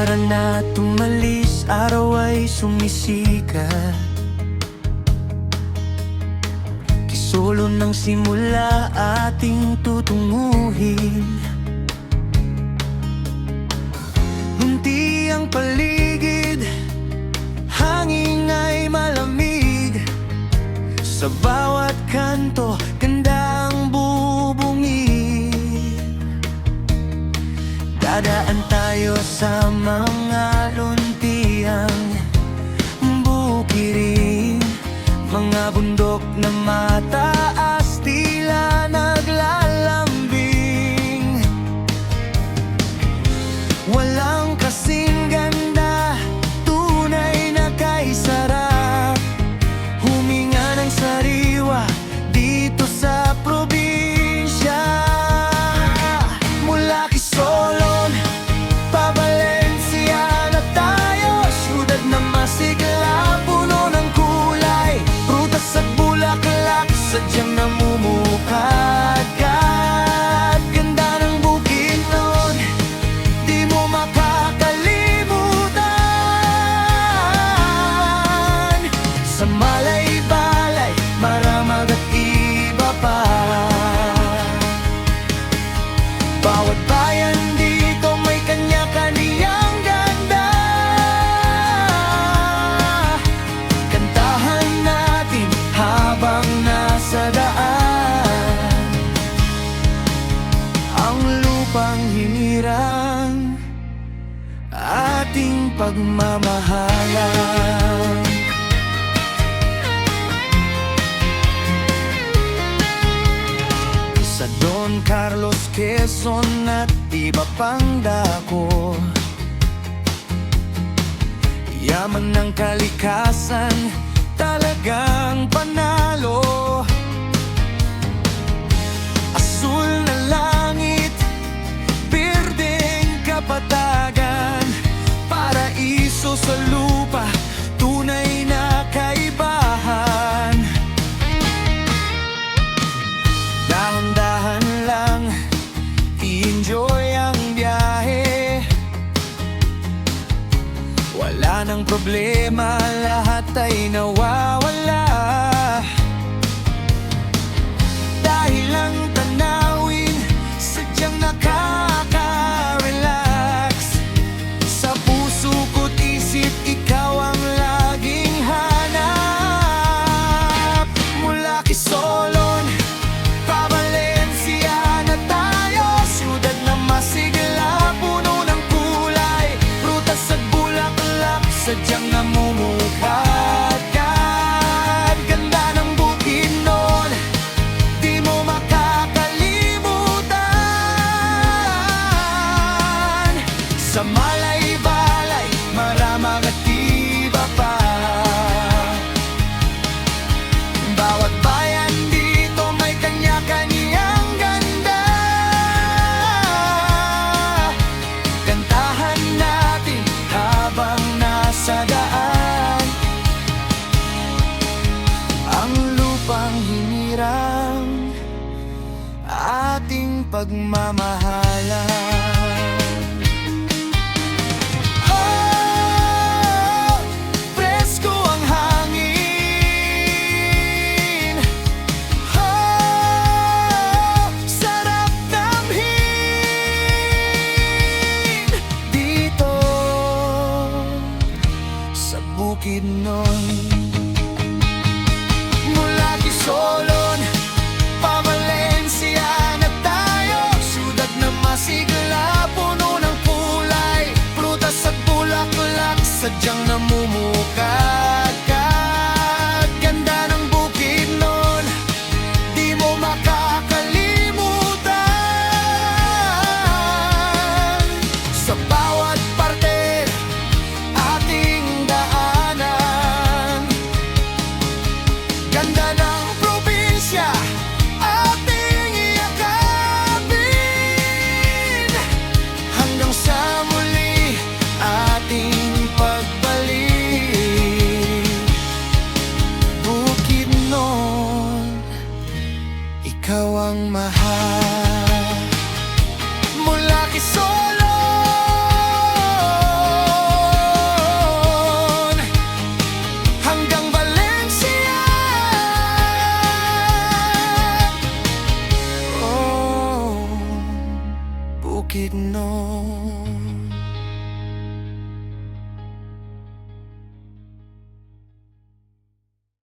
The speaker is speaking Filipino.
Araw na tumalis, araw ay sumisikat. Kisolo ng simula ating tutunguhin. Munti ang paligid, hangin ay malamig. Sa bawat kanto, ganda ang bubungin. Dadaan tayo sa mga luntiang bukirin, mga bundok na mataas, tila naglalambing. Walang kasing ganda, tunay na kay sarap huminga ng sariwa dito sa probinsya. Mula Kisolon pa Valencia na tayo, syudad na masigla, puno ng kulay, prutas at bulaklak, sadyang namumukadkad. Ganda ng Bukidnon, di mo makakalimutan. Sa malay-balay, maramag at iba pa. Bawat bayan dito may kanya-kaniyang ganda. Kantahan natin habang nasa daan, ang lupang hinirang ating pagmamahalan. Sa Don Carlos, Quezon at iba pang dako, yaman ng kalikasan, talagang panalo. Asul na langit, birdeng kapatagan, paraiso sa lupa, tunay na kaibahan. Dahan-dahan lang, i-enjoy ang biyahe. Wala nang problema, lahat ay nawawala. Dahil ang tanawin, sadyang nakaka-relax. Sa puso ko't isip, ikaw ang laging hanap. Mula Kisolon pa Valencia na tayo, syudad na masigla, puno ng kulay, prutas at bulaklak, sadyang namumukadkad. Ganda ng Bukidnon, di mo makakalimutan. Sa malay-balay, maramag at iba pa. Bawat bayan dito may kanya-kaniyang ganda. Kantahan natin habang nasa daan, ang lupang hinirang ating pagmamahalan. Oh, presko ang hangin. Oh, sarap damhin dito sa Bukidnon. Mula Kisolon pa Valencia na tayo, syudad na masigla, puno ng kulay, prutas at bulaklak, sadyang namumukadkad. Ganda ng Bukidnon, di mo makakalimutan. Sa bawat parte, ating daanan, ganda ng probinsya, ating iyakapin. Hanggang sa muli, ating pagbalik. Bukidnon, ikaw ang mahal. Mula Kisolon Bakit no?